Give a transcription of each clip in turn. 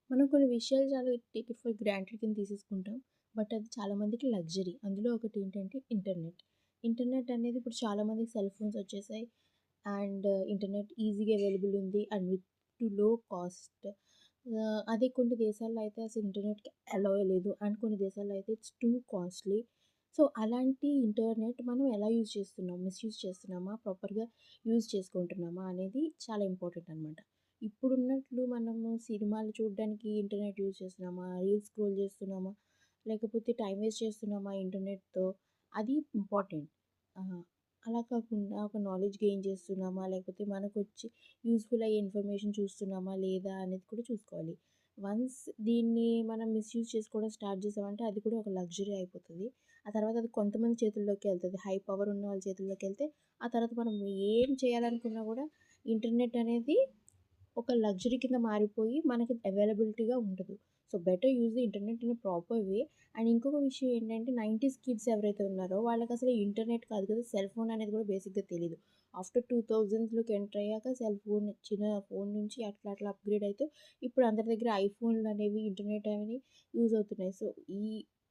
మనం కొన్ని విషయాలు చాలా టేక్ ఇట్ ఫర్ గ్రాంటెడ్ కింద తీసేసుకుంటాం. బట్ అది చాలా మందికి లగ్జరీ. అందులో ఒకటి ఏంటంటే ఇంటర్నెట్. ఇంటర్నెట్ అనేది ఇప్పుడు చాలా మందికి సెల్ ఫోన్స్ వచ్చేసాయి. అండ్ ఇంటర్నెట్ ఈజీగా అవైలబుల్ ఉంది అండ్ విత్ టు లో కాస్ట్. అదే కొన్ని దేశాల్లో అయితే అసలు ఇంటర్నెట్‌కి అలౌయే లేదు. అండ్ కొన్ని దేశాల్లో అయితే ఇట్స్ టూ కాస్ట్‌లీ. సో, అలాంటి ఇంటర్నెట్ మనం ఎలా యూజ్ చేస్తున్నాం? మిస్‌యూజ్ చేస్తున్నామా? ప్రాపర్‌గా యూజ్ చేసుకుంటున్నామా? అనేది చాలా ఇంపార్టెంట్ అనమాట. ఇప్పుడున్నట్లు మనము సినిమాలు చూడడానికి ఇంటర్నెట్ యూజ్ చేస్తున్నామా? రీల్స్ స్క్రోల్ చేస్తున్నామా? లేకపోతే టైమ్ వేస్ట్ చేస్తున్నామా ఇంటర్నెట్‌తో? అది ఇంపార్టెంట్. ఆహా! అలా కాకుండా ఒక నాలెడ్జ్ గెయిన్ చేస్తున్నామా? లేకపోతే మనకొచ్చి యూజ్‌ఫుల్ అయ్యే ఇన్ఫర్మేషన్ చూస్తున్నామా? లేదా? అనేది కూడా చూసుకోవాలి. వన్స్ దీన్ని మనం మిస్‌యూజ్ చేసుకోవడం స్టార్ట్ చేసామంటే అది కూడా ఒక లగ్జరీ అయిపోతది. ఆ తర్వాత అది కొంతమంది చేతుల్లోకే ఎళ్తది. హై పవర్ ఉన్న వాళ్ళ చేతుల్లోకెళ్తే ఆ తర్వాత మనం ఏం చేయాలనుకున్నా కూడా ఇంటర్నెట్ అనేది ఒక లగ్జరీ కింద మారిపోయి మనకి అవైలబిలిటీగా ఉండదు. So, better use the internet in a proper way. And ఇంకొక విషయం ఏంటంటే 90స్ కిడ్స్ ఎవరైతే ఉన్నారో వాళ్ళకసలు ఇంటర్నెట్ కాదు కదా! సెల్ ఫోన్ అనేది కూడా బేసిక్‌గా తెలీదు. ఆఫ్టర్ 2000స్‌లోకి ఎంటర్ అయ్యాక సెల్ ఫోన్ చిన్న ఫోన్ నుంచి అట్లా అట్లా అప్‌గ్రేడ్ అయితూ ఇప్పుడు అందరి దగ్గర ఐఫోన్‌లనేవి, ఇంటర్నెట్ అనేవి యూజ్ అవుతున్నాయి. సో, ఈ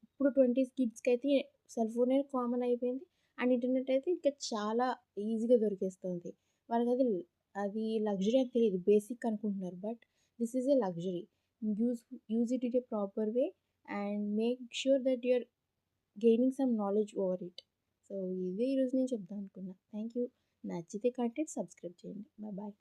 ఇప్పుడు 20స్ కిడ్స్‌కైతే సెల్ ఫోనే కామన్ అయిపోయింది. అండ్ ఇంటర్నెట్ అయితే ఇంకా చాలా ఈజీగా దొరికేస్తుంది. వాళ్ళకది అది లగ్జరీ అని తెలీదు. బేసిక్ అనుకుంటున్నారు. But this is a luxury. Use use it in a proper way and make sure that you are gaining some knowledge over it. So, ఇదే ఈరోజు నేను చెప్దాం అనుకున్నా. Thank you. నచ్చితే కంటెంట్ సబ్స్క్రైబ్ చేయండి. బాయ్.